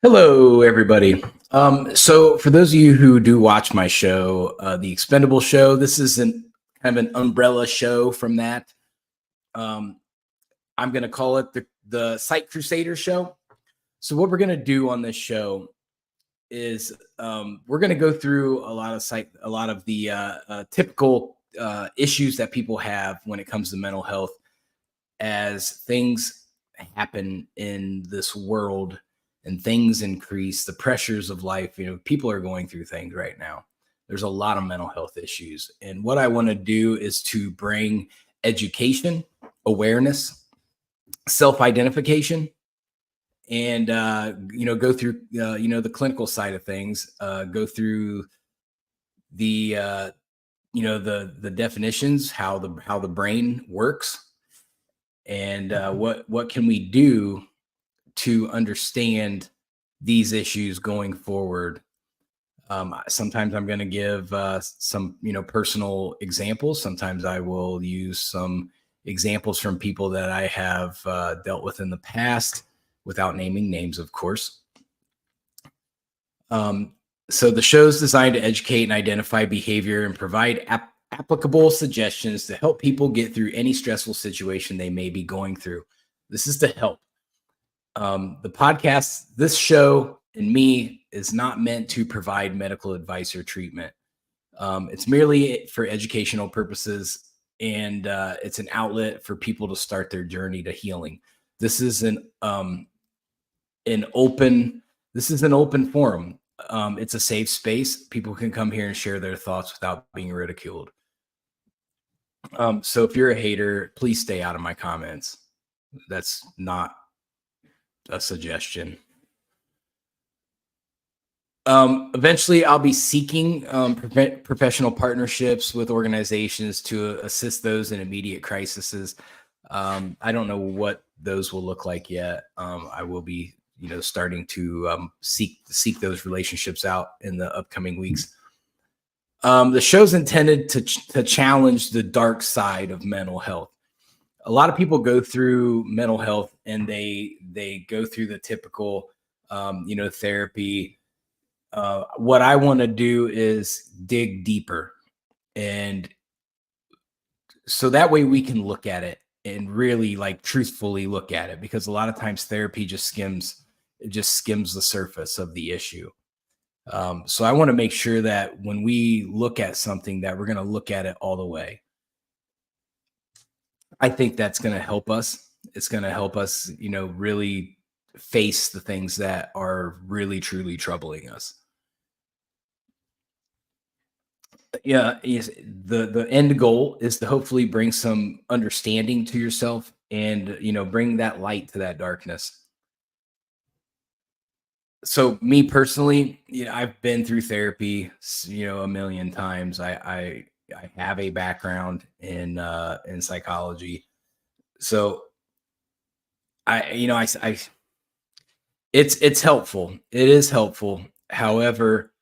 Hello, everybody. So, for those of you who do watch my show, The Expendable Show, this is kind of an umbrella show from that. Um, I'm going to call it the Site Crusader Show. So, what we're going to do on this show is we're going to go through a lot of the typical issues that people have when it comes to mental health as things happen in this world and things increase, the pressures of life. People are going through things right now. There's a lot of mental health issues. And what I want to do is to bring education, awareness, self-identification, and go through the clinical side of things, go through the the definitions, how the brain works, and what can we do to understand these issues going forward. Sometimes I'm going to give some, personal examples. Sometimes I will use some examples from people that I have dealt with in the past, without naming names, of course. So the show is designed to educate and identify behavior and provide applicable suggestions to help people get through any stressful situation they may be going through. This is to help. The podcast, this show, and me is not meant to provide medical advice or treatment. It's merely for educational purposes, and it's an outlet for people to start their journey to healing. This is an open forum. It's a safe space. People can come here and share their thoughts without being ridiculed. So if you're a hater, please stay out of my comments. That's not a suggestion. Eventually, I'll be seeking professional partnerships with organizations to assist those in immediate crises. I don't know what those will look like yet. I will be, starting to seek those relationships out in the upcoming weeks. The show's intended to challenge the dark side of mental health. A lot of people go through mental health and they go through the typical, therapy. What I want to do is dig deeper, and so that way we can look at it and really truthfully look at it, because a lot of times therapy just skims the surface of the issue. So I want to make sure that when we look at something, that we're going to look at it all the way. I think that's going to help us. It's going to help us, really face the things that are really, truly troubling us. Yeah, the end goal is to hopefully bring some understanding to yourself and, bring that light to that darkness. So me personally, I've been through therapy, a million times. I have a background in psychology. So I it's helpful. It is helpful. However,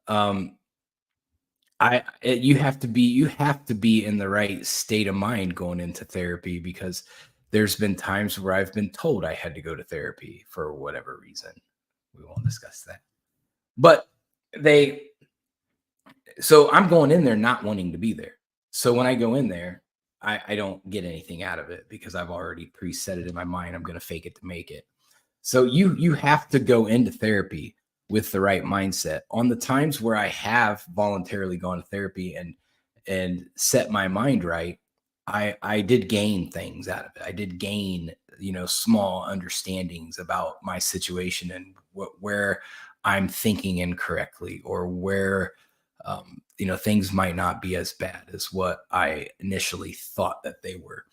um, you have to be in the right state of mind going into therapy, because there's been times where I've been told I had to go to therapy for whatever reason. We won't discuss that. But they so I'm going in there not wanting to be there. So when I go in there, I don't get anything out of it, because I've already preset it in my mind. I'm going to fake it to make it. So you have to go into therapy with the right mindset. On the times where I have voluntarily gone to therapy and set my mind right, I did gain things out of it. I did gain, small understandings about my situation and where I'm thinking incorrectly, or where things might not be as bad as what I initially thought that they were.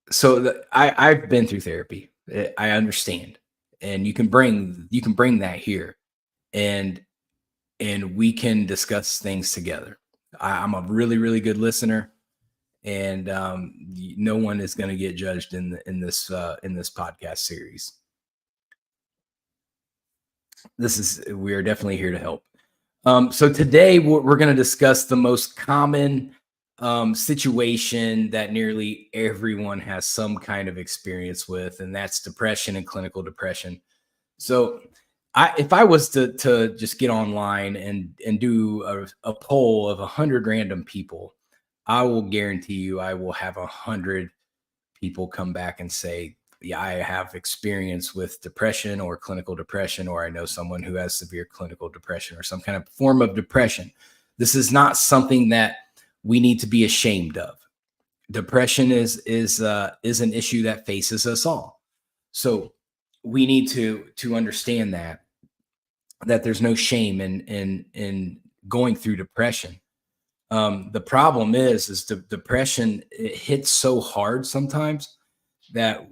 So I've been through therapy. I understand, and you can bring that here, and we can discuss things together. I'm a really, really good listener, and no one is going to get judged in this podcast series. We are definitely here to help. So today we're going to discuss the most common situation that nearly everyone has some kind of experience with, and that's depression and clinical depression. So, if I was to just get online and do a poll of 100 random people, I will guarantee you I will have 100 people come back and say, "Yeah, I have experience with depression or clinical depression, or I know someone who has severe clinical depression or some kind of form of depression." This is not something that we need to be ashamed of. Depression is an issue that faces us all. So we need to understand that there's no shame in going through depression. The problem is the depression, it hits so hard sometimes that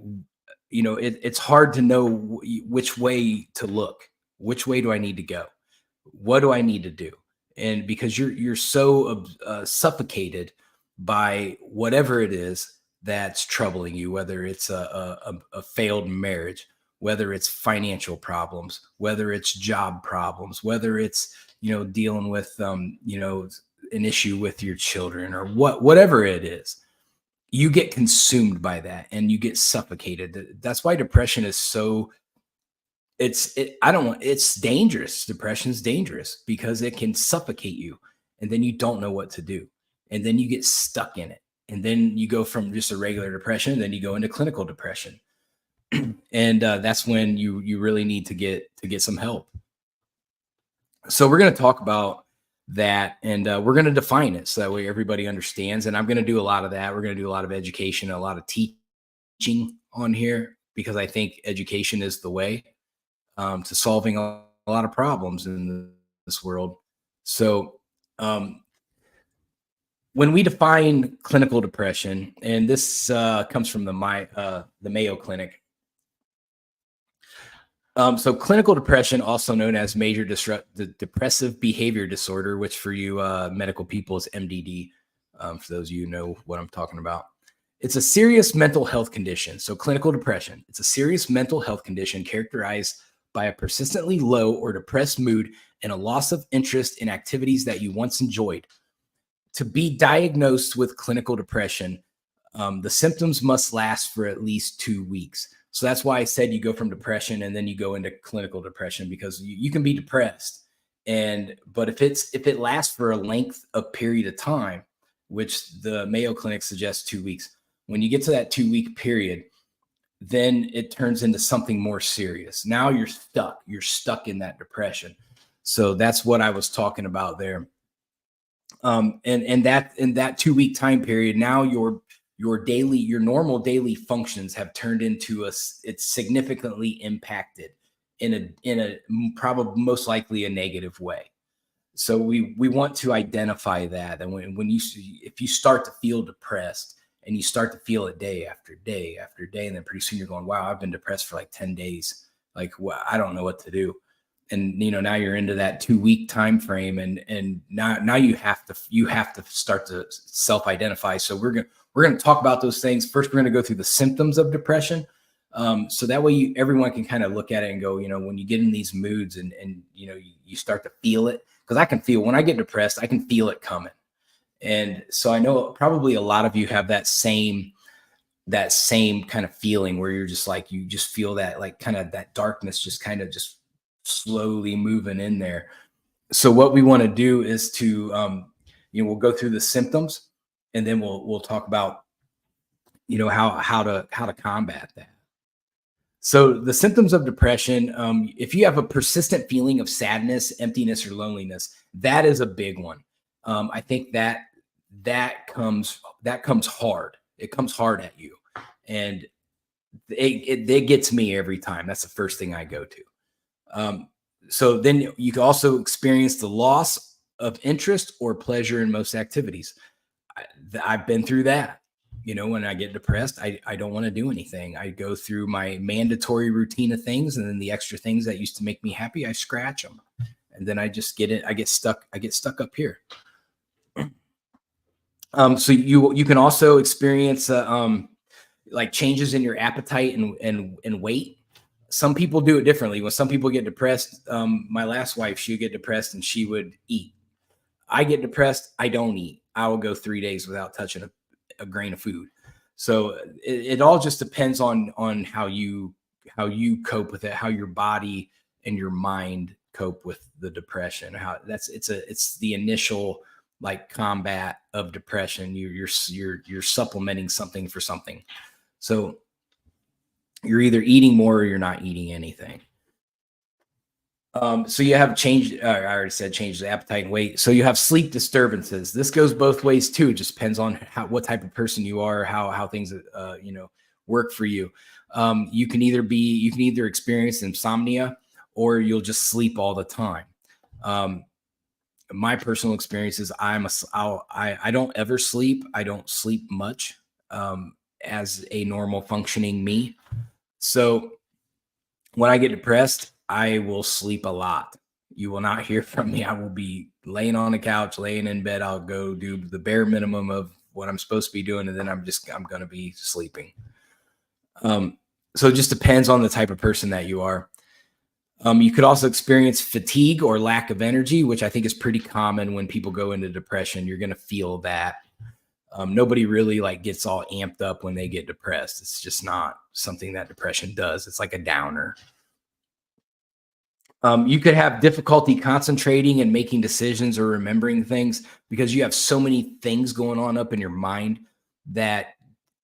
it's hard to know which way to look. Which way do I need to go? What do I need to do? And because you're so suffocated by whatever it is that's troubling you, whether it's a failed marriage, whether it's financial problems, whether it's job problems, whether it's dealing with an issue with your children, or whatever it is, you get consumed by that and you get suffocated. That's why depression is so I don't want it's dangerous. Depression is dangerous because it can suffocate you, and then you don't know what to do. And then you get stuck in it. And then you go from just a regular depression, then you go into clinical depression. And that's when you really need to get some help. So we're going to talk about that, and we're going to define it so that way everybody understands. And I'm going to do a lot of that. We're going to do a lot of education, a lot of teaching on here, because I think education is the way to solving a lot of problems in this world. So when we define clinical depression, and this comes from the Mayo Clinic. So clinical depression, also known as major depressive behavior disorder, which for you medical people is MDD. For those of you who know what I'm talking about, it's a serious mental health condition. So clinical depression, it's a serious mental health condition characterized by a persistently low or depressed mood and a loss of interest in activities that you once enjoyed. To be diagnosed with clinical depression, the symptoms must last for at least 2 weeks. So that's why I said you go from depression and then you go into clinical depression, because you can be depressed. But if it lasts for a length of period of time, which the Mayo Clinic suggests 2 weeks, when you get to that 2 week period, then it turns into something more serious. Now you're stuck in that depression. So that's what I was talking about there. And that in that 2 week time period, now your normal daily functions have turned into it's significantly impacted in a probably most likely a negative way. So we want to identify that. And if you start to feel depressed and you start to feel it day after day after day, and then pretty soon you're going, wow, I've been depressed for like 10 days. Like, well, I don't know what to do. And now you're into that 2 week time frame, and now you have to start to self-identify. So we're going to talk about those things. First, we're going to go through the symptoms of depression. So that way everyone can kind of look at it and go, when you get in these moods and you start to feel it, because I can feel when I get depressed, I can feel it coming. And so I know probably a lot of you have that same kind of feeling where you're just like, you just feel that like kind of that darkness just kind of just slowly moving in there. So what we want to do is to we'll go through the symptoms, and then we'll talk about how to combat that. So the symptoms of depression, if you have a persistent feeling of sadness, emptiness, or loneliness, that is a big one. I think that comes hard. It comes hard at you, and it gets me every time. That's the first thing I go to. So then you can also experience the loss of interest or pleasure in most activities. I've been through that. When I get depressed, I don't want to do anything. I go through my mandatory routine of things, and then the extra things that used to make me happy, I scratch them. And then I just I get stuck up here. So you can also experience like changes in your appetite and weight. Some people do it differently. When some people get depressed, my last wife, she would get depressed and she would eat. I get depressed, I don't eat. I will go 3 days without touching a grain of food. So it all just depends on how you cope with it, how your body and your mind cope with the depression. How it's the initial like combat of depression. You're supplementing something for something. So you're either eating more or you're not eating anything. So you have changed. I already said change the appetite and weight. So you have sleep disturbances. This goes both ways too. It just depends on what type of person you are, how things work for you. You can either experience insomnia or you'll just sleep all the time. My personal experience is I don't ever sleep. I don't sleep much as a normal functioning me. So when I get depressed, I will sleep a lot. You will not hear from me. I will be laying on the couch, laying in bed. I'll go do the bare minimum of what I'm supposed to be doing, and then I'm going to be sleeping. So it just depends on the type of person that you are. You could also experience fatigue or lack of energy, which I think is pretty common when people go into depression. You're going to feel that. Nobody really like gets all amped up when they get depressed. It's just not something that depression does. It's like a downer. You could have difficulty concentrating and making decisions or remembering things because you have so many things going on up in your mind that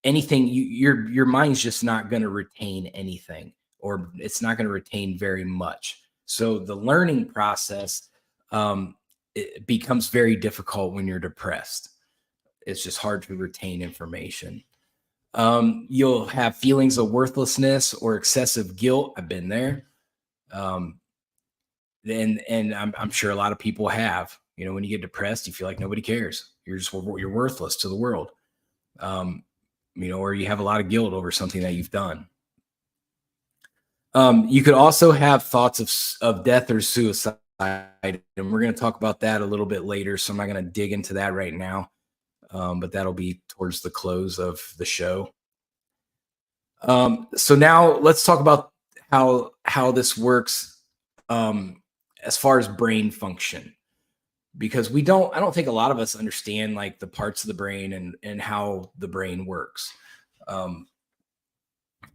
anything your mind's just not going to retain anything, or it's not going to retain very much. So the learning process it becomes very difficult when you're depressed. It's just hard to retain information. You'll have feelings of worthlessness or excessive guilt. I've been there. And I'm sure a lot of people have. When you get depressed, you feel like nobody cares. You're worthless to the world. Or you have a lot of guilt over something that you've done. You could also have thoughts of death or suicide, and we're going to talk about that a little bit later. So I'm not going to dig into that right now, but that'll be towards the close of the show. So now let's talk about how this works as far as brain function, because I don't think a lot of us understand like the parts of the brain and how the brain works.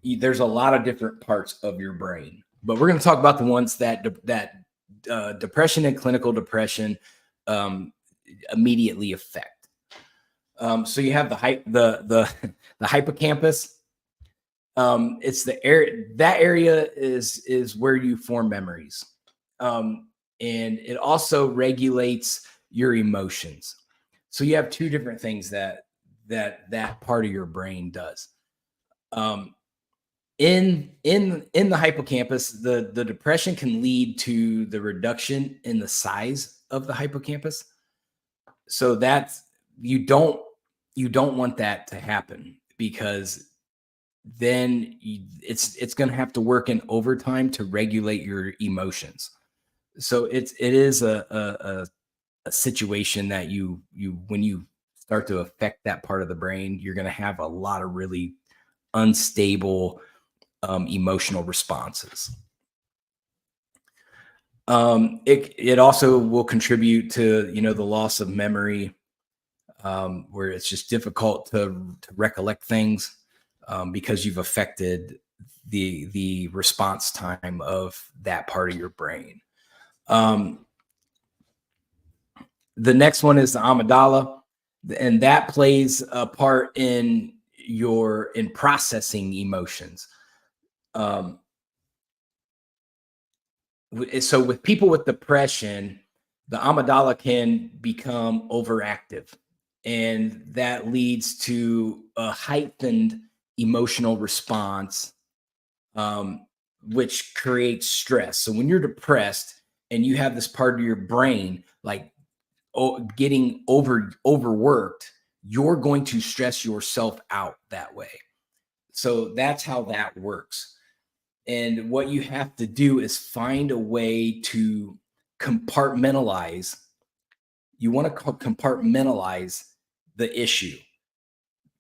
There's a lot of different parts of your brain, but we're going to talk about the ones that depression and clinical depression immediately affect. So you have the hippocampus. It's the area that area is where you form memories. And it also regulates your emotions. So you have two different things that part of your brain does. In the hippocampus, the depression can lead to the reduction in the size of the hippocampus. So that's you don't want that to happen, because then it's going to have to work in overtime to regulate your emotions. So it is a situation that you when you start to affect that part of the brain, you're going to have a lot of really unstable emotional responses. It also will contribute to the loss of memory, where it's just difficult to recollect things because you've affected the response time of that part of your brain. The next one is the amygdala, and that plays a part in processing emotions. So with people with depression, the amygdala can become overactive, and that leads to a heightened emotional response, which creates stress. So when you're depressed and you have this part of your brain like getting overworked, you're going to stress yourself out that way. So that's how that works. And what you have to do is find a way to compartmentalize. You want to compartmentalize the issue.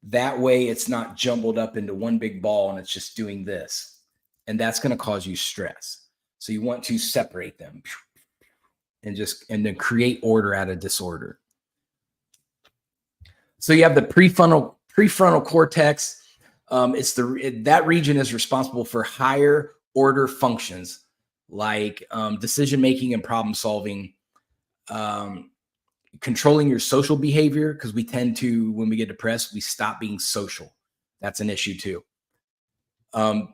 That way it's not jumbled up into one big ball and it's just doing this. And that's going to cause you stress. So you want to separate them and then create order out of disorder. So you have the prefrontal cortex. That region is responsible for higher order functions like decision making and problem solving, um, controlling your social behavior, because we tend to, when we get depressed, we stop being social. That's an issue too. Um,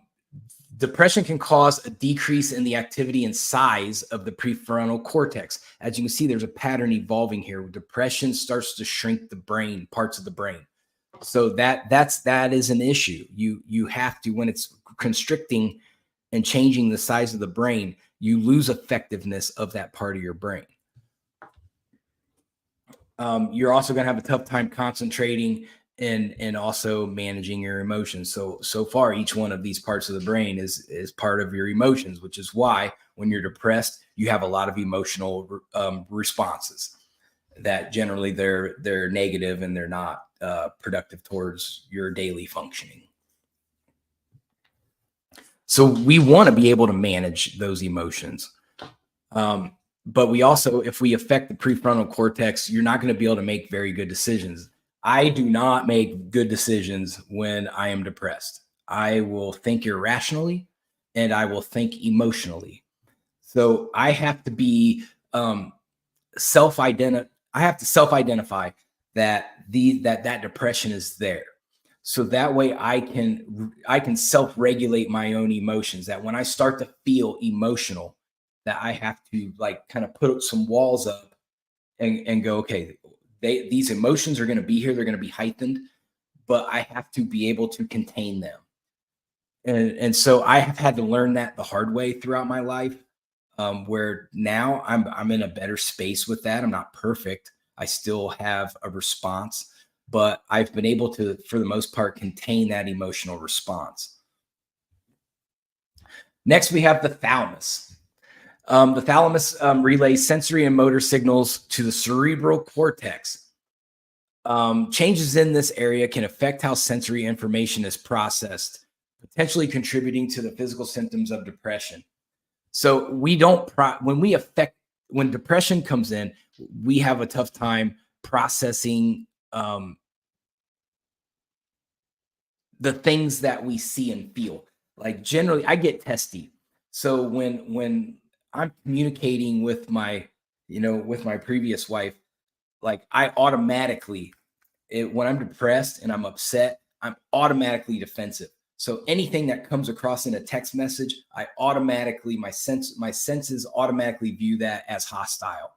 Depression can cause a decrease in the activity and size of the prefrontal cortex. As you can see, there's a pattern evolving here where depression starts to shrink the brain, parts of the brain. So that is an issue. You have to, when it's constricting and changing the size of the brain, you lose effectiveness of that part of your brain. You're also going to have a tough time concentrating and also managing your emotions. So far, each one of these parts of the brain is part of your emotions, which is why when you're depressed, you have a lot of emotional responses that generally they're negative and they're not productive towards your daily functioning. So we want to be able to manage those emotions. But we also, if we affect the prefrontal cortex, you're not going to be able to make very good decisions. I do not make good decisions when I am depressed. I will think irrationally and I will think emotionally. So I have to be I have to self-identify that that depression is there. So that way I can self-regulate my own emotions, that when I start to feel emotional, that I have to like kind of put some walls up and go, okay, these emotions are going to be here. They're going to be heightened, but I have to be able to contain them. And so I have had to learn that the hard way throughout my life, where now I'm in a better space with that. I'm not perfect. I still have a response, but I've been able to, for the most part, contain that emotional response. Next, we have the thalamus. The thalamus relays sensory and motor signals to the cerebral cortex. Changes in this area can affect how sensory information is processed, potentially contributing to the physical symptoms of depression. So when depression comes in, we have a tough time processing the things that we see and feel. Like generally, I get testy. So when I'm communicating with with my previous wife, like I automatically, when I'm depressed and I'm upset, I'm automatically defensive. So anything that comes across in a text message, I automatically, my senses automatically view that as hostile.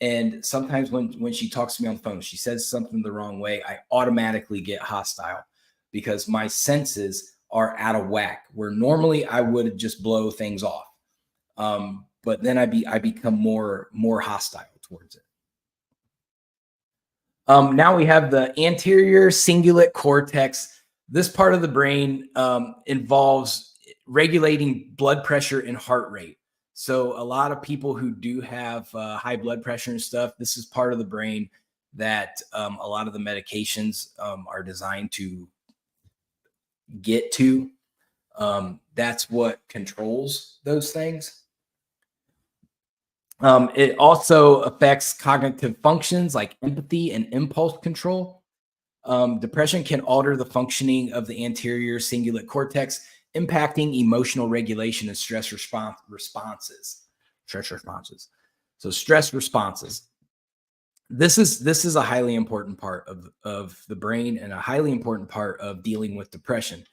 And sometimes when she talks to me on the phone, she says something the wrong way, I automatically get hostile because my senses are out of whack, where normally I would just blow things off. But then I become more hostile towards it. Now we have the anterior cingulate cortex. This part of the brain involves regulating blood pressure and heart rate. So a lot of people who do have high blood pressure and stuff, this is part of the brain that a lot of the medications are designed to get to. That's what controls those things. It also affects cognitive functions like empathy and impulse control. Depression can alter the functioning of the anterior cingulate cortex, impacting emotional regulation and stress responses. So stress responses. This is a highly important part of the brain and a highly important part of dealing with depression,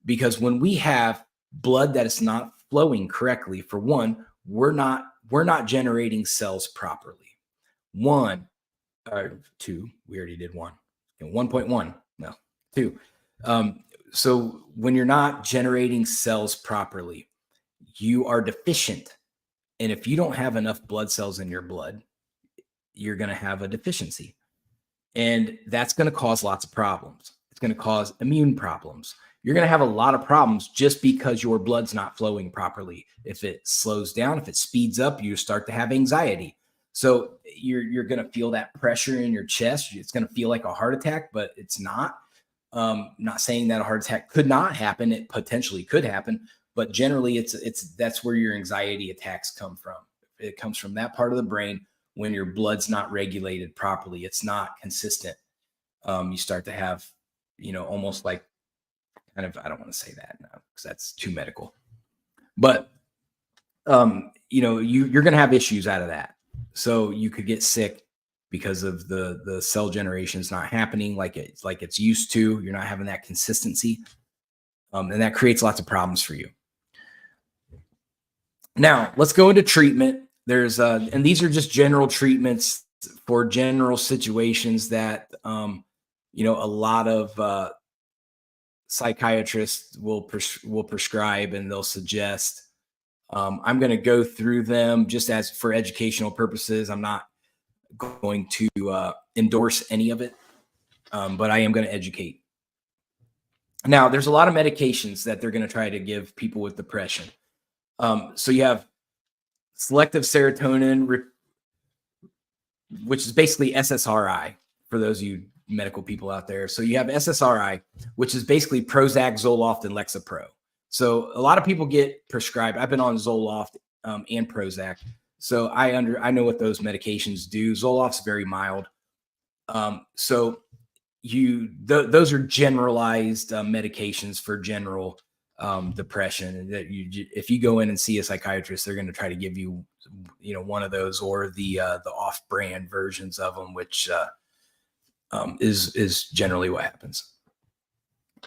because when we have blood that is not flowing correctly, for one, we're not generating cells properly. One, or two, we already did one. 1.1, no, two. So when you're not generating cells properly, you are deficient. And if you don't have enough blood cells in your blood, you're going to have a deficiency. And that's going to cause lots of problems. It's going to cause immune problems. You're going to have a lot of problems just because your blood's not flowing properly. If it slows down, if it speeds up, you start to have anxiety. So you're going to feel that pressure in your chest. It's going to feel like a heart attack, but it's not. Not saying that a heart attack could not happen. It potentially could happen, but generally that's where your anxiety attacks come from. It comes from that part of the brain when your blood's not regulated properly. It's not consistent. You start to have, almost like kind of, I don't want to say that now because that's too medical, but you're going to have issues out of that. So you could get sick because of the cell generation is not happening like it's used to. You're not having that consistency, and that creates lots of problems for you. Now let's go into treatment. There's and these are just general treatments for general situations that a lot of psychiatrists will prescribe, and they'll suggest. I'm going to go through them just as for educational purposes. I'm not going to endorse any of it, but I am going to educate. Now, there's a lot of medications that they're going to try to give people with depression. So you have selective serotonin, which is basically SSRI for those of you medical people out there. So you have SSRI, which is basically Prozac, Zoloft, and Lexapro. So a lot of people get prescribed. I've been on Zoloft and Prozac, so I know what those medications do. Zoloft's very mild. So those are generalized medications for general depression. And that if you go in and see a psychiatrist, they're going to try to give you, one of those or the off-brand versions of them, which is generally what happens.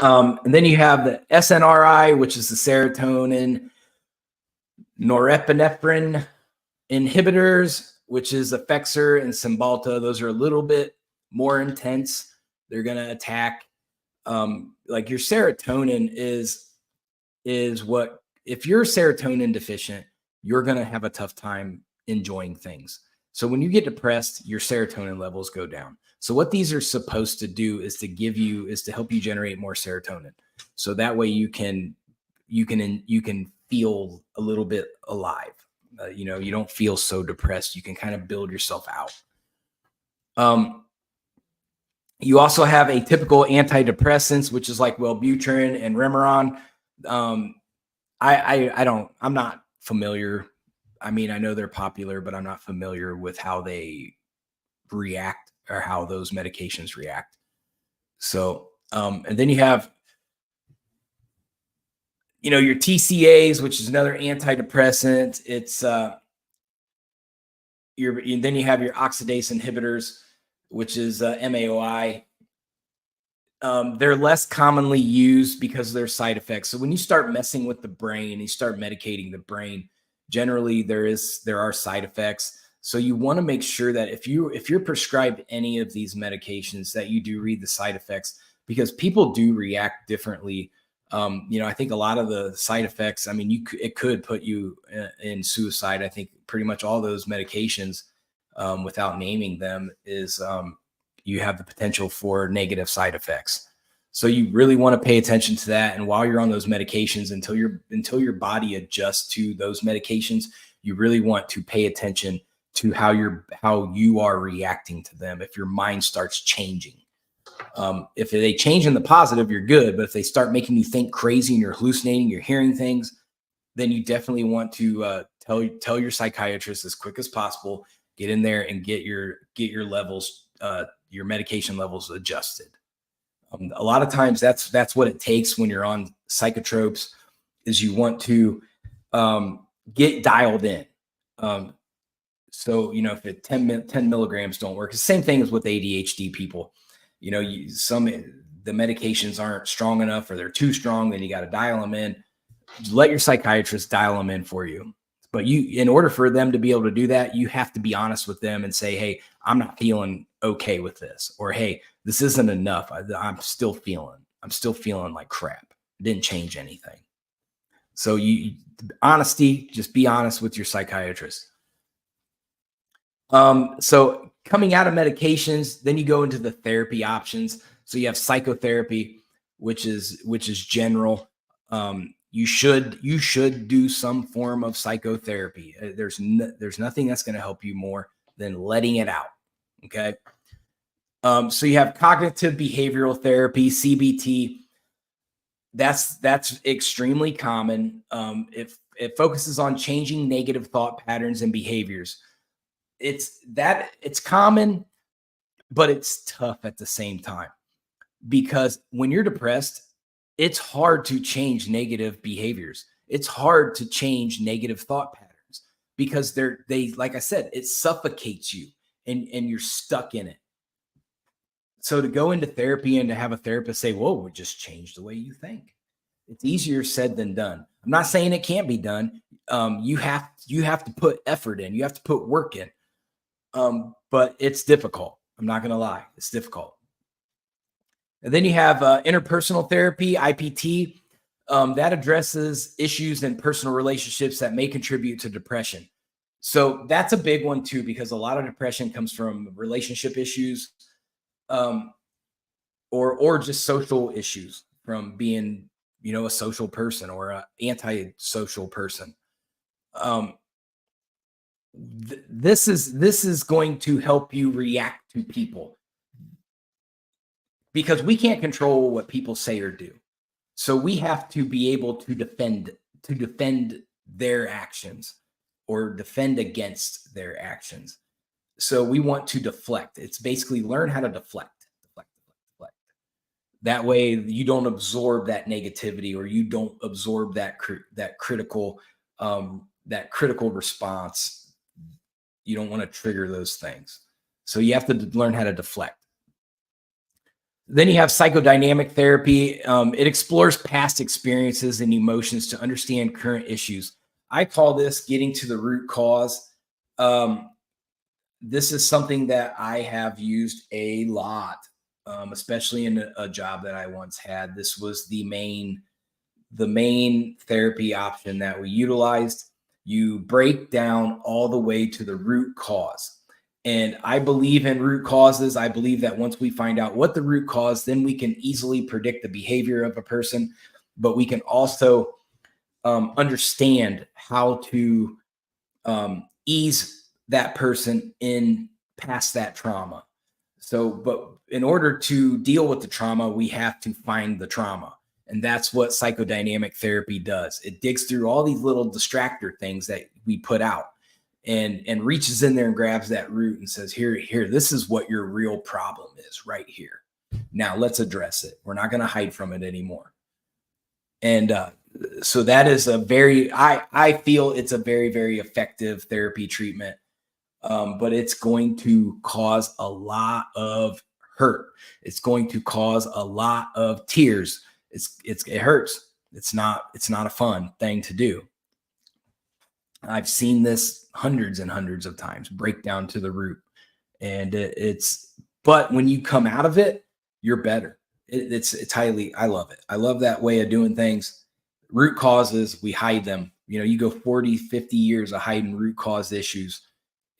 And then you have the SNRI, which is the serotonin norepinephrine inhibitors, which is Effexor and Cymbalta. Those are a little bit more intense. They're going to attack like your serotonin is what, if you're serotonin deficient, you're going to have a tough time enjoying things. So when you get depressed, your serotonin levels go down. So what these are supposed to do is to help you generate more serotonin. So that way you can feel a little bit alive. You don't feel so depressed. You can kind of build yourself out. You also have atypical antidepressants, which is like Wellbutrin and Remeron. I'm not familiar. I mean, I know they're popular, but I'm not familiar with how they react or how those medications react. So, and then you have, your TCAs, which is another antidepressant. It's, then you have your oxidase inhibitors, which is MAOI. They're less commonly used because of their side effects. So when you start messing with the brain, you start medicating the brain, generally there are side effects. So you want to make sure that if you're prescribed any of these medications, that you do read the side effects, because people do react differently. I think a lot of the side effects, I mean, it could put you in suicide. I think pretty much all those medications, without naming them, is you have the potential for negative side effects. So you really want to pay attention to that. And while you're on those medications, until your body adjusts to those medications, you really want to pay attention to how you are reacting to them. If your mind starts changing, if they change in the positive, you're good. But if they start making you think crazy and you're hallucinating, you're hearing things, then you definitely want to tell your psychiatrist as quick as possible. Get in there and get your levels, your medication levels adjusted. A lot of times that's what it takes when you're on psychotropes, is you want to get dialed in. So, if 10 milligrams don't work, it's the same thing as with ADHD people. The medications aren't strong enough, or they're too strong, then you got to dial them in. Let your psychiatrist dial them in for you. But in order for them to be able to do that, you have to be honest with them and say, hey, I'm not feeling okay with this. Or, hey, this isn't enough. I'm still feeling like crap. It didn't change anything. So honesty, just be honest with your psychiatrist. So coming out of medications, then you go into the therapy options. So you have psychotherapy, which is general. You should do some form of psychotherapy. There's nothing that's going to help you more than letting it out. Okay. So you have cognitive behavioral therapy, CBT. That's extremely common. It focuses on changing negative thought patterns and behaviors. It's common, but it's tough at the same time because when you're depressed, it's hard to change negative behaviors. It's hard to change negative thought patterns because they like I said, it suffocates you and you're stuck in it. So to go into therapy and to have a therapist say, "Whoa, we just change the way you think." It's easier said than done. I'm not saying it can't be done. You have to put effort in. You have to put work in. But it's difficult. I'm not going to lie. It's difficult. And then you have interpersonal therapy, IPT, that addresses issues in personal relationships that may contribute to depression. So that's a big one too, because a lot of depression comes from relationship issues, um, or just social issues from being, a social person or an antisocial person. Um, this is going to help you react to people because we can't control what people say or do. So we have to be able to defend their actions or defend against their actions. So we want to deflect. It's basically learn how to deflect, deflect, deflect, deflect. That way you don't absorb that negativity or you don't absorb that critical response. You don't want to trigger those things. So you have to learn how to deflect. Then you have psychodynamic therapy. It explores past experiences and emotions to understand current issues. I call this getting to the root cause. Um, this is something that I have used a lot, especially in a job that I once had. This was the main therapy option that we utilized. You break down all the way to the root cause. And I believe in root causes. I believe that once we find out what the root cause, then we can easily predict the behavior of a person, but we can also understand how to ease that person in past that trauma. So, but in order to deal with the trauma, we have to find the trauma. And that's what psychodynamic therapy does. It digs through all these little distractor things that we put out and reaches in there and grabs that root and says, here, this is what your real problem is right here. Now let's address it. We're not going to hide from it anymore. And so that is I feel it's a very, very effective therapy treatment. But it's going to cause a lot of hurt. It's going to cause a lot of tears. It hurts. It's not a fun thing to do. I've seen this hundreds and hundreds of times, break down to the root. And but when you come out of it, you're better. I love it. I love that way of doing things. Root causes, we hide them. You go 40, 50 years of hiding root cause issues.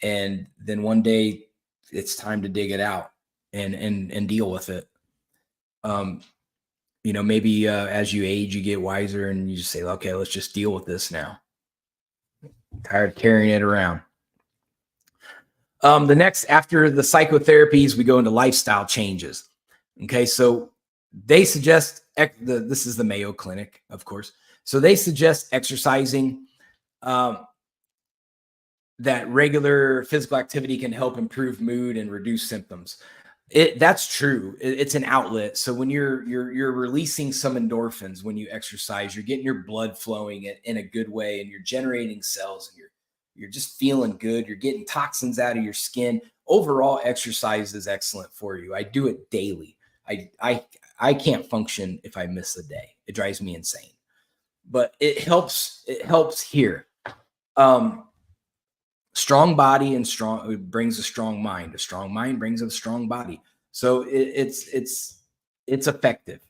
And then one day it's time to dig it out and deal with it. Maybe as you age, you get wiser and you just say, okay, let's just deal with this now. I'm tired of carrying it around. The next, after the psychotherapies, we go into lifestyle changes. Okay, so they suggest this is the Mayo Clinic, of course. So they suggest exercising. That regular physical activity can help improve mood and reduce symptoms. That's true. It's an outlet. So when you're releasing some endorphins when you exercise, you're getting your blood flowing in a good way, and you're generating cells, and you're just feeling good. You're getting toxins out of your skin. Overall, exercise is excellent for you. I do it daily. I can't function if I miss a day. It drives me insane. But it helps. It helps here. Strong body it brings a strong mind. A strong mind brings a strong body. So it's effective.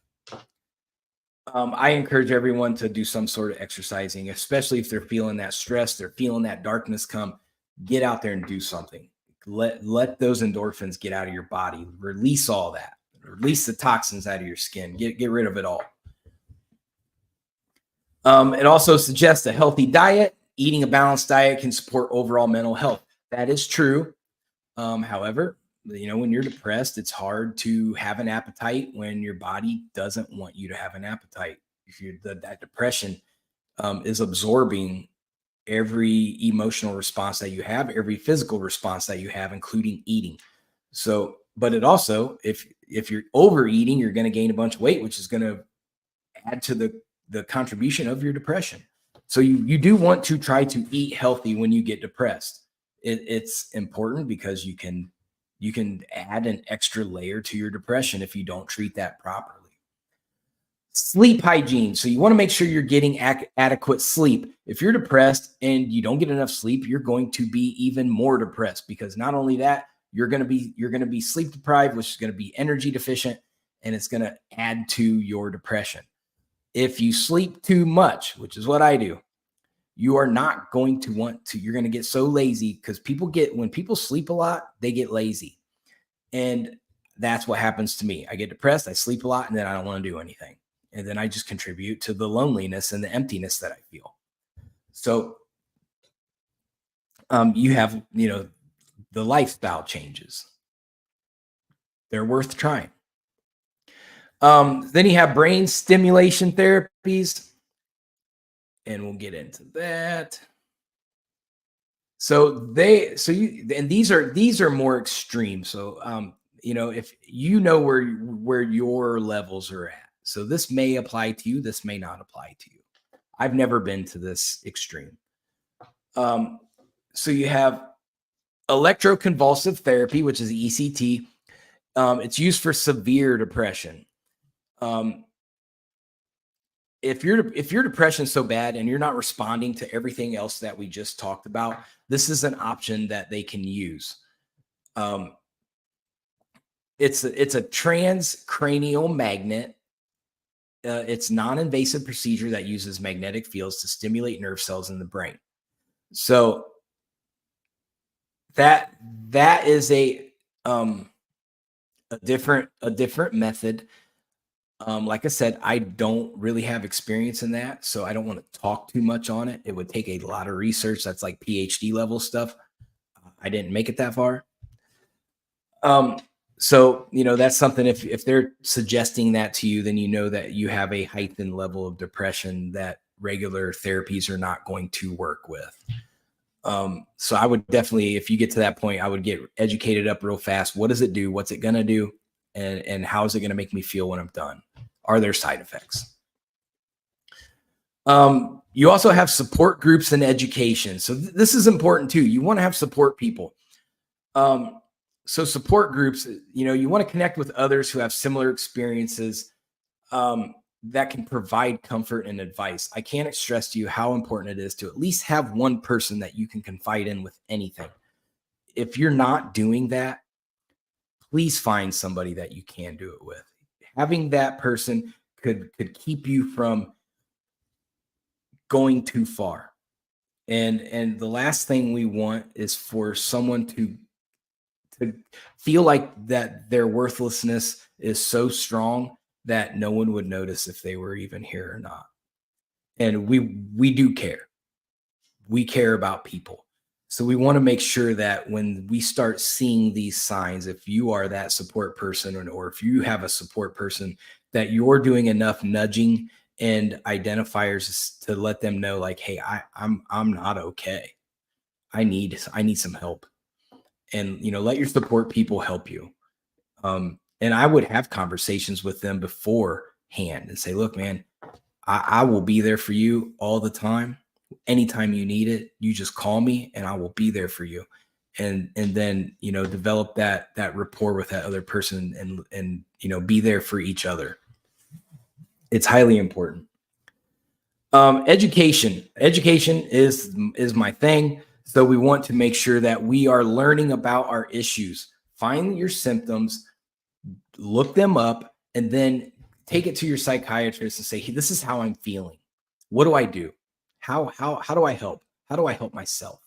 I encourage everyone to do some sort of exercising, especially if they're feeling that stress, they're feeling that darkness come. Get out there and do something. Let those endorphins get out of your body. Release all that. Release the toxins out of your skin. Get rid of it all. It also suggests a healthy diet. Eating a balanced diet can support overall mental health. That is true. However, when you're depressed, it's hard to have an appetite when your body doesn't want you to have an appetite. That depression is absorbing every emotional response that you have, every physical response that you have, including eating. So but it also, if you're overeating, you're going to gain a bunch of weight, which is going to add to the contribution of your depression. So you do want to try to eat healthy when you get depressed. It's important because you can add an extra layer to your depression if you don't treat that properly. Sleep hygiene. So you want to make sure you're getting adequate sleep. If you're depressed and you don't get enough sleep, you're going to be even more depressed, because not only that, you're going to be sleep deprived, which is going to be energy deficient, and it's going to add to your depression. If you sleep too much, which is what I do, you are not going to want to, you're going to get so lazy, because when people sleep a lot, they get lazy. And that's what happens to me. I get depressed, I sleep a lot, and then I don't want to do anything. And then I just contribute to the loneliness and the emptiness that I feel. So you have, the lifestyle changes. They're worth trying. Then you have brain stimulation therapies, and we'll get into that. These are more extreme. So, if you know where your levels are at. So this may apply to you, this may not apply to you. I've never been to this extreme. So you have electroconvulsive therapy, which is ECT. It's used for severe depression. If your depression is so bad and you're not responding to everything else that we just talked about, this is an option that they can use. It's a transcranial magnet. It's non-invasive procedure that uses magnetic fields to stimulate nerve cells in the brain. So that is a different method. Like I said, I don't really have experience in that, so I don't want to talk too much on it. It would take a lot of research. That's like PhD level stuff. I didn't make it that far. So, that's something, if they're suggesting that to you, then you know that you have a heightened level of depression that regular therapies are not going to work with. So I would definitely, if you get to that point, I would get educated up real fast. What does it do? What's it going to do? And how is it going to make me feel when I'm done? Are there side effects? You also have support groups and education. So this is important too. You want to have support people. So support groups, you want to connect with others who have similar experiences that can provide comfort and advice. I can't stress to you how important it is to at least have one person that you can confide in with anything. If you're not doing that, please find somebody that you can do it with. Having that person could keep you from going too far. And the last thing we want is for someone to feel like that their worthlessness is so strong that no one would notice if they were even here or not. And we do care. We care about people. So we want to make sure that when we start seeing these signs, if you are that support person, or if you have a support person, that you're doing enough nudging and identifiers to let them know, like, hey, I'm not okay. I need some help. And, let your support people help you. And I would have conversations with them beforehand and say, look, man, I will be there for you all the time. Anytime you need it, you just call me and I will be there for you. And then, develop that rapport with that other person and, be there for each other. It's highly important. Education is my thing. So we want to make sure that we are learning about our issues. Find your symptoms, look them up, and then take it to your psychiatrist and say, hey, this is how I'm feeling. What do I do? How do I help? How do I help myself?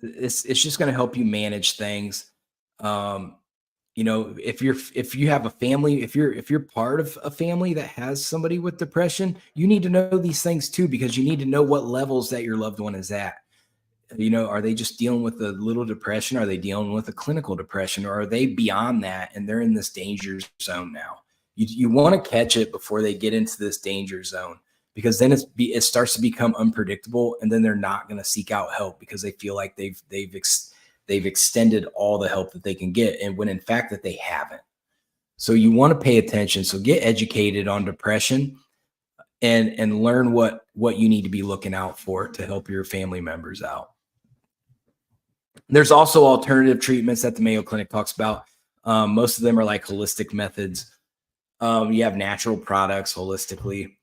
It's just going to help you manage things. If you have a family, if you're part of a family that has somebody with depression, you need to know these things too, because you need to know what levels that your loved one is at. Are they just dealing with a little depression? Are they dealing with a clinical depression, or are they beyond that and they're in this danger zone now? You want to catch it before they get into this danger zone, because then it starts to become unpredictable, and then they're not going to seek out help because they feel like they've they've extended all the help that they can get, and when in fact that they haven't. So you want to pay attention. So get educated on depression and learn what you need to be looking out for to help your family members out. There's also alternative treatments that the Mayo Clinic talks about. Most of them are like holistic methods. You have natural products holistically.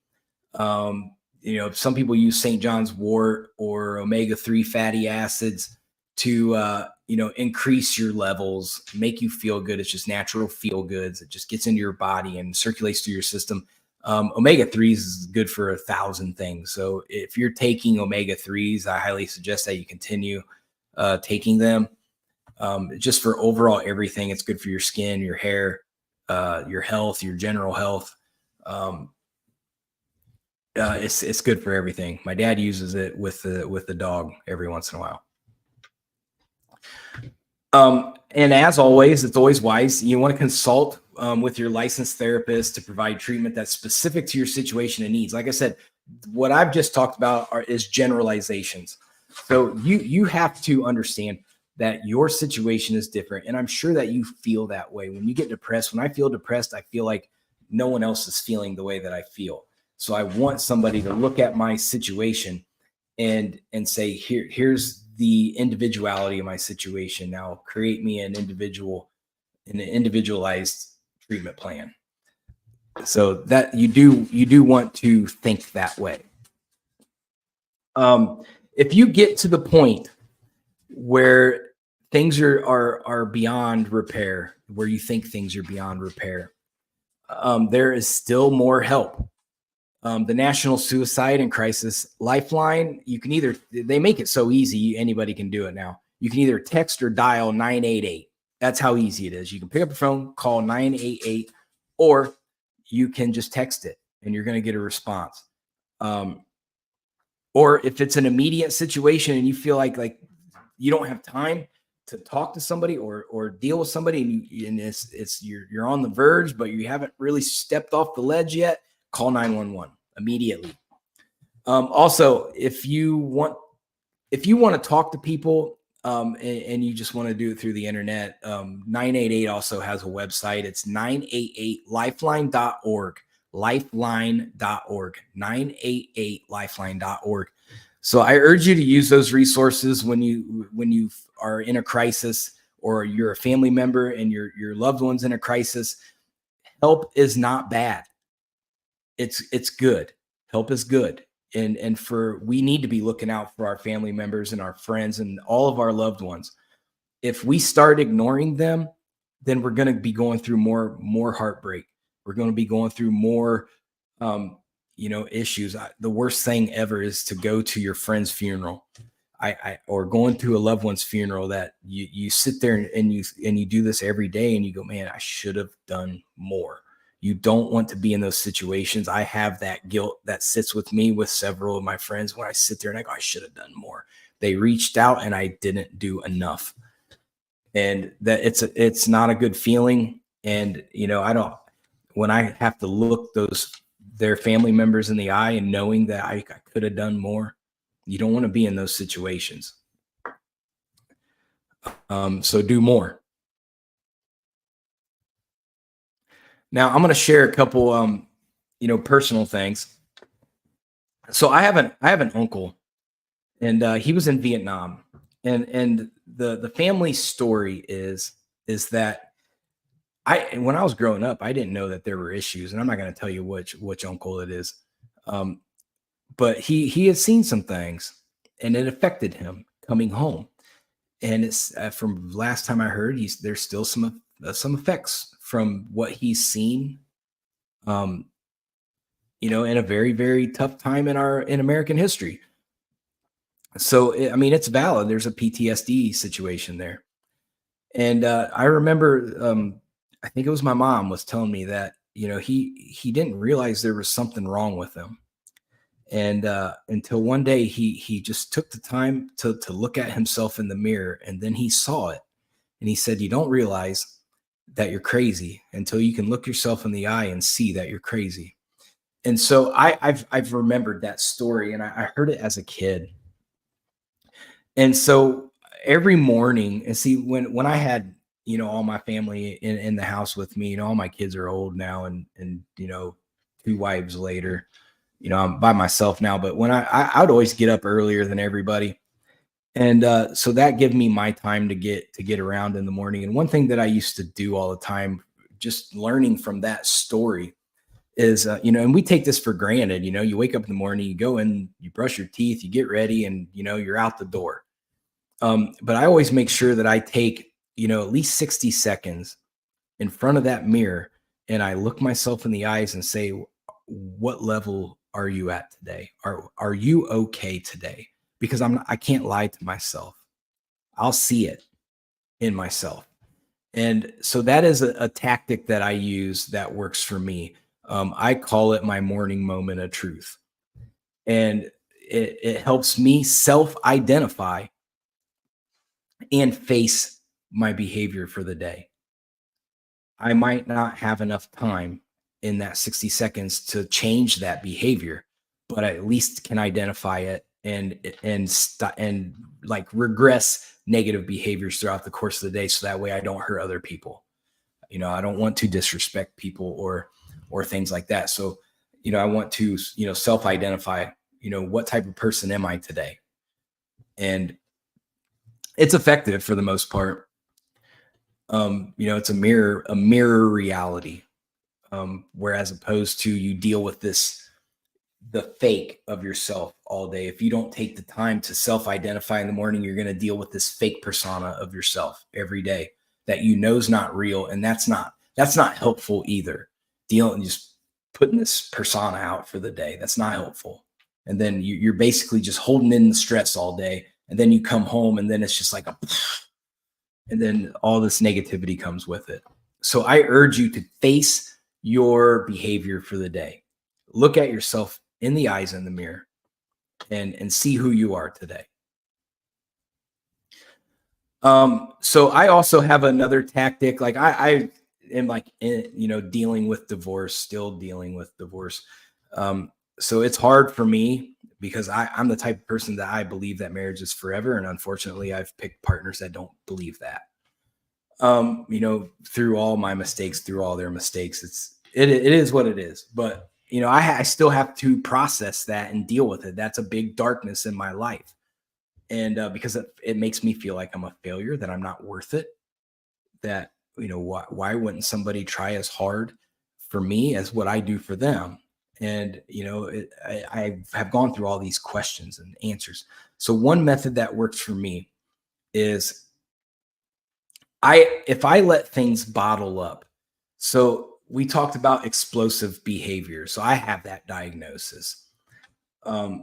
Some people use St. John's wort or omega-3 fatty acids to, increase your levels, make you feel good. It's just natural feel goods. It just gets into your body and circulates through your system. Omega-3s is good for 1,000 things. So if you're taking omega-3s, I highly suggest that you continue taking them. Just for overall everything. It's good for your skin, your hair, your health, your general health. It's good for everything. My dad uses it with the dog every once in a while. And as always, it's always wise. You want to consult with your licensed therapist to provide treatment that's specific to your situation and needs. Like I said, what I've just talked about is generalizations. So you have to understand that your situation is different. And I'm sure that you feel that way. When you get depressed, when I feel depressed, I feel like no one else is feeling the way that I feel. So I want somebody to look at my situation and say, here's the individuality of my situation. Now create me an individualized treatment plan. So that you do want to think that way. If you get to the point where things are beyond repair, where you think things are beyond repair, there is still more help. The National Suicide and Crisis Lifeline, they make it so easy, anybody can do it now. You can either text or dial 988. That's how easy it is. You can pick up the phone, call 988, or you can just text it and you're going to get a response. Or if it's an immediate situation and you feel like you don't have time to talk to somebody or deal with somebody, and you're on the verge, but you haven't really stepped off the ledge yet, call 911 immediately. Also, if you want to talk to people and you just want to do it through the internet, 988 also has a website. It's 988lifeline.org. Lifeline.org, 988lifeline.org. So I urge you to use those resources when you are in a crisis, or you're a family member and your loved one's in a crisis. Help is not bad. It's good. Help is good. And we need to be looking out for our family members and our friends and all of our loved ones. If we start ignoring them, then we're going to be going through more heartbreak. We're going to be going through more, issues. The worst thing ever is to go to your friend's funeral, or going to a loved one's funeral that you sit there and you do this every day and you go, man, I should have done more. You don't want to be in those situations. I have that guilt that sits with me with several of my friends when I sit there and I go, I should have done more. They reached out and I didn't do enough. And that it's not a good feeling. And, when I have to look their family members in the eye and knowing that I could have done more, you don't want to be in those situations. So do more. Now I'm going to share a couple, personal things. So I have an uncle, and he was in Vietnam, and the family story is that when I was growing up, I didn't know that there were issues, and I'm not going to tell you which uncle it is. But he had seen some things, and it affected him coming home. And it's from last time I heard, there's still some effects from what he's seen. In a very, very tough time in American history. So it's valid. There's a PTSD situation there, and I remember. I think it was my mom was telling me that, he didn't realize there was something wrong with him. And until one day he just took the time to look at himself in the mirror, and then he saw it. And he said, you don't realize that you're crazy until you can look yourself in the eye and see that you're crazy. And so I've remembered that story, and I heard it as a kid. And so, every morning, and see, when I had, all my family in the house with me, all my kids are old now, and two wives later, I'm by myself now. But when I would always get up earlier than everybody, and so that gave me my time to get around in the morning. And one thing that I used to do all the time, just learning from that story, is and we take this for granted. You wake up in the morning, you go in, you brush your teeth, you get ready, and you're out the door. But I always make sure that I take at least 60 seconds in front of that mirror, and I look myself in the eyes and say, what level are you at today? Are you okay today? Because I can't lie to myself. I'll see it in myself. And so that is a tactic that I use that works for me. I call it my morning moment of truth. And it helps me self-identify and face my behavior for the day. I might not have enough time in that 60 seconds to change that behavior, but I at least can identify it and like regress negative behaviors throughout the course of the day, so that way I don't hurt other people. I don't want to disrespect people or things like that. So, I want to, self-identify, what type of person am I today? And it's effective for the most part. It's a mirror reality. Whereas opposed to you deal with the fake of yourself all day. If you don't take the time to self-identify in the morning, you're going to deal with this fake persona of yourself every day that is not real. And that's not helpful either. Just putting this persona out for the day, that's not helpful. And then you're basically just holding in the stress all day. And then you come home and then it's just like and then all this negativity comes with it. So I urge you to face your behavior for the day. Look at yourself in the eyes in the mirror and see who you are today. So I also have another tactic. Like I am like, dealing with divorce, still dealing with divorce. So it's hard for me because I'm the type of person that I believe that marriage is forever. And unfortunately, I've picked partners that don't believe that. Through all my mistakes, through all their mistakes, it is what it is. But, I still have to process that and deal with it. That's a big darkness in my life. And because it makes me feel like I'm a failure, that I'm not worth it, that, why wouldn't somebody try as hard for me as what I do for them? And, I have gone through all these questions and answers. So one method that works for me is if I let things bottle up. So we talked about explosive behavior. So I have that diagnosis. I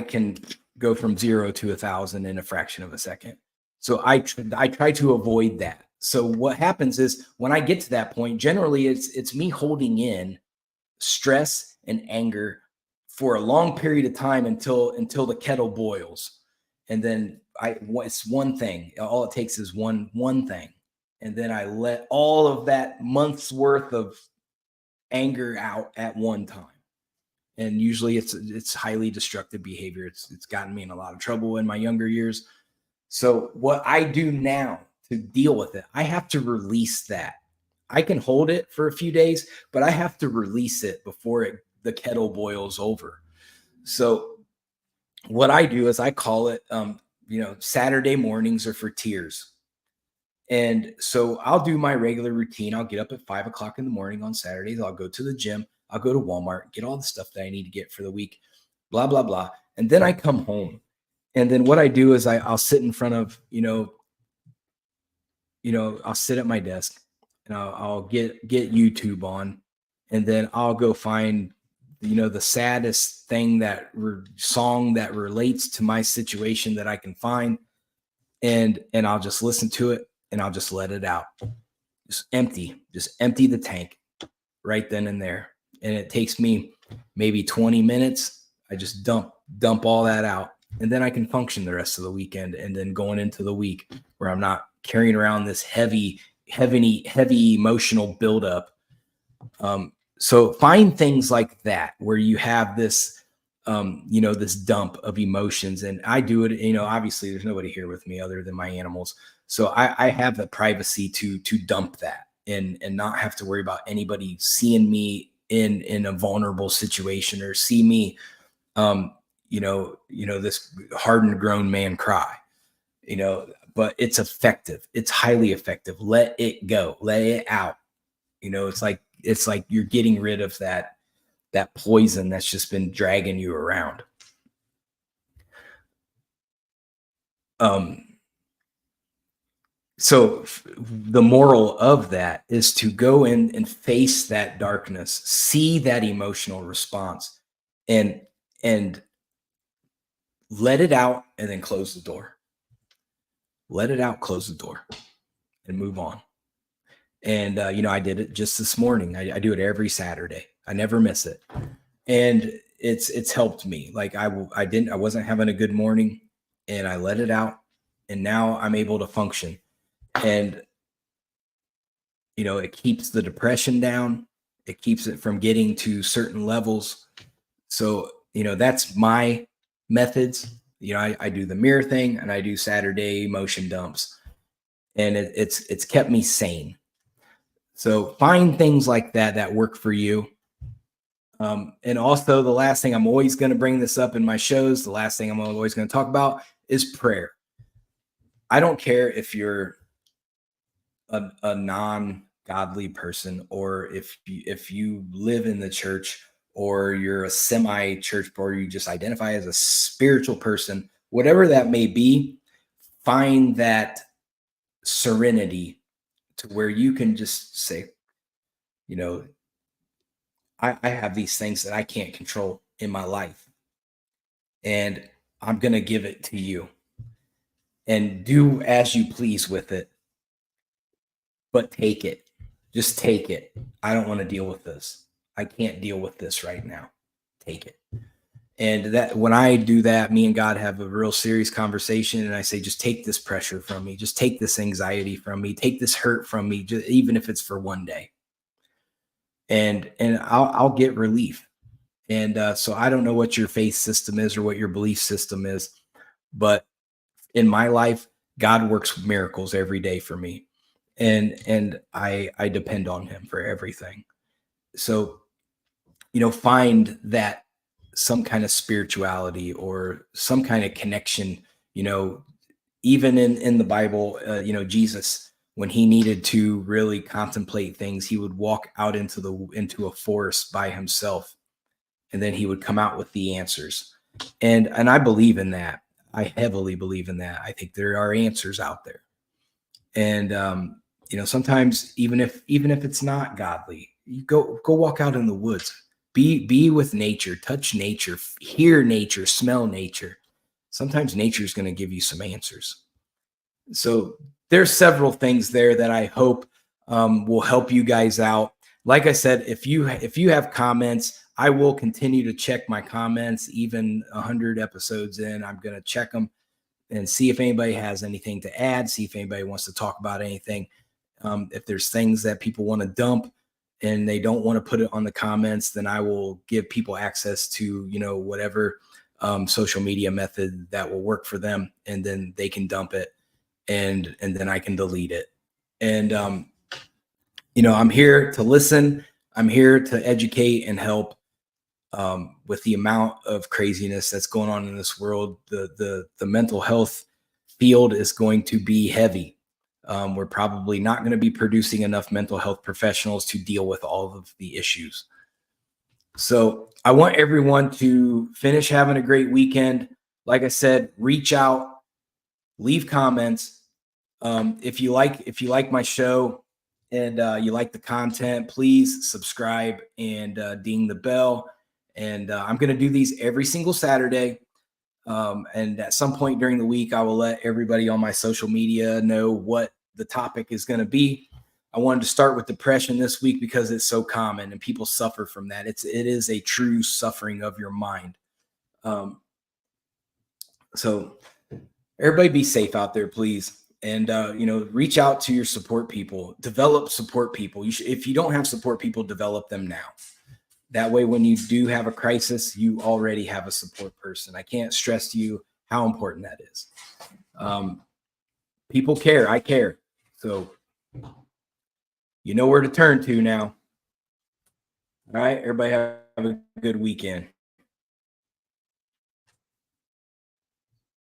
can go from 0 to 1,000 in a fraction of a second. So I try to avoid that. So what happens is when I get to that point, generally it's me holding in stress and anger for a long period of time until the kettle boils. And then it's one thing. All it takes is one thing. And then I let all of that month's worth of anger out at one time. And usually it's highly destructive behavior. It's gotten me in a lot of trouble in my younger years. So what I do now to deal with it, I have to release that. I can hold it for a few days, but I have to release it before the kettle boils over. So what I do is I call it, Saturday mornings are for tears. And so I'll do my regular routine. I'll get up at 5 o'clock in the morning on Saturdays. I'll go to the gym. I'll go to Walmart, get all the stuff that I need to get for the week, blah, blah, blah. And then I come home. And then what I do is I'll sit in front of, I'll sit at my desk and I'll get YouTube on, and then I'll go find, the saddest thing song that relates to my situation that I can find. And I'll just listen to it and I'll just let it out. Just empty the tank right then and there. And it takes me maybe 20 minutes. I just dump all that out, and then I can function the rest of the weekend. And then going into the week where I'm not carrying around this heavy emotional buildup. So find things like that where you have this this dump of emotions. And I do it, obviously there's nobody here with me other than my animals. So I have the privacy to dump that and not have to worry about anybody seeing me in a vulnerable situation or see me, this hardened grown man cry, but it's effective. It's highly effective. Let it go, let it out. It's like you're getting rid of that poison that's just been dragging you around. So the moral of that is to go in and face that darkness, see that emotional response, and let it out, and then close the door. Let it out, close the door, and move on. And I did it just this morning. I do it every Saturday. I never miss it, and it's helped me. Like I wasn't having a good morning, and I let it out, and now I'm able to function. And it keeps the depression down. It keeps it from getting to certain levels. So that's my methods. I do the mirror thing, and I do Saturday emotion dumps, and it's kept me sane. So find things like that work for you. And also, the last thing, I'm always going to bring this up in my shows, the last thing I'm always going to talk about is prayer. I don't care if you're a non-godly person, or if you live in the church, or you're a semi-church, or you just identify as a spiritual person, whatever that may be, find that serenity to where you can just say, I have these things that I can't control in my life, and I'm going to give it to you, and do as you please with it. But take it. Just take it. I don't want to deal with this. I can't deal with this right now. Take it. And that when I do that, me and God have a real serious conversation, and I say, just take this pressure from me. Just take this anxiety from me. Take this hurt from me, just, even if it's for one day. And I'll get relief. And so I don't know what your faith system is or what your belief system is, but in my life, God works miracles every day for me. And I depend on him for everything. So, find that some kind of spirituality or some kind of connection, even in the Bible, Jesus, when he needed to really contemplate things, he would walk out into a forest by himself, and then he would come out with the answers. And I believe in that. I heavily believe in that. I think there are answers out there. And sometimes even if it's not godly, you go walk out in the woods, be with nature, touch nature, hear nature, smell nature. Sometimes nature is going to give you some answers. So there's several things there that I hope will help you guys out. Like I said, if you have comments, I will continue to check my comments. Even 100 episodes in, I'm going to check them and see if anybody has anything to add, see if anybody wants to talk about anything. If there's things that people want to dump and they don't want to put it on the comments, then I will give people access to, whatever social media method that will work for them. And then they can dump it, and then I can delete it. And, I'm here to listen. I'm here to educate and help. With the amount of craziness that's going on in this world, the mental health field is going to be heavy. We're probably not going to be producing enough mental health professionals to deal with all of the issues. So I want everyone to finish having a great weekend. Like I said, reach out, leave comments. If you like my show and you like the content, please subscribe and ding the bell. And I'm going to do these every single Saturday. And at some point during the week, I will let everybody on my social media know what the topic is going to be. I wanted to start with depression this week because it's so common and people suffer from that. It is a true suffering of your mind. So everybody be safe out there, please. And, reach out to your support people, develop support people. If you don't have support people, develop them now. That way, when you do have a crisis, you already have a support person. I can't stress to you how important that is. People care. I care. So you know where to turn to now. All right, everybody have a good weekend.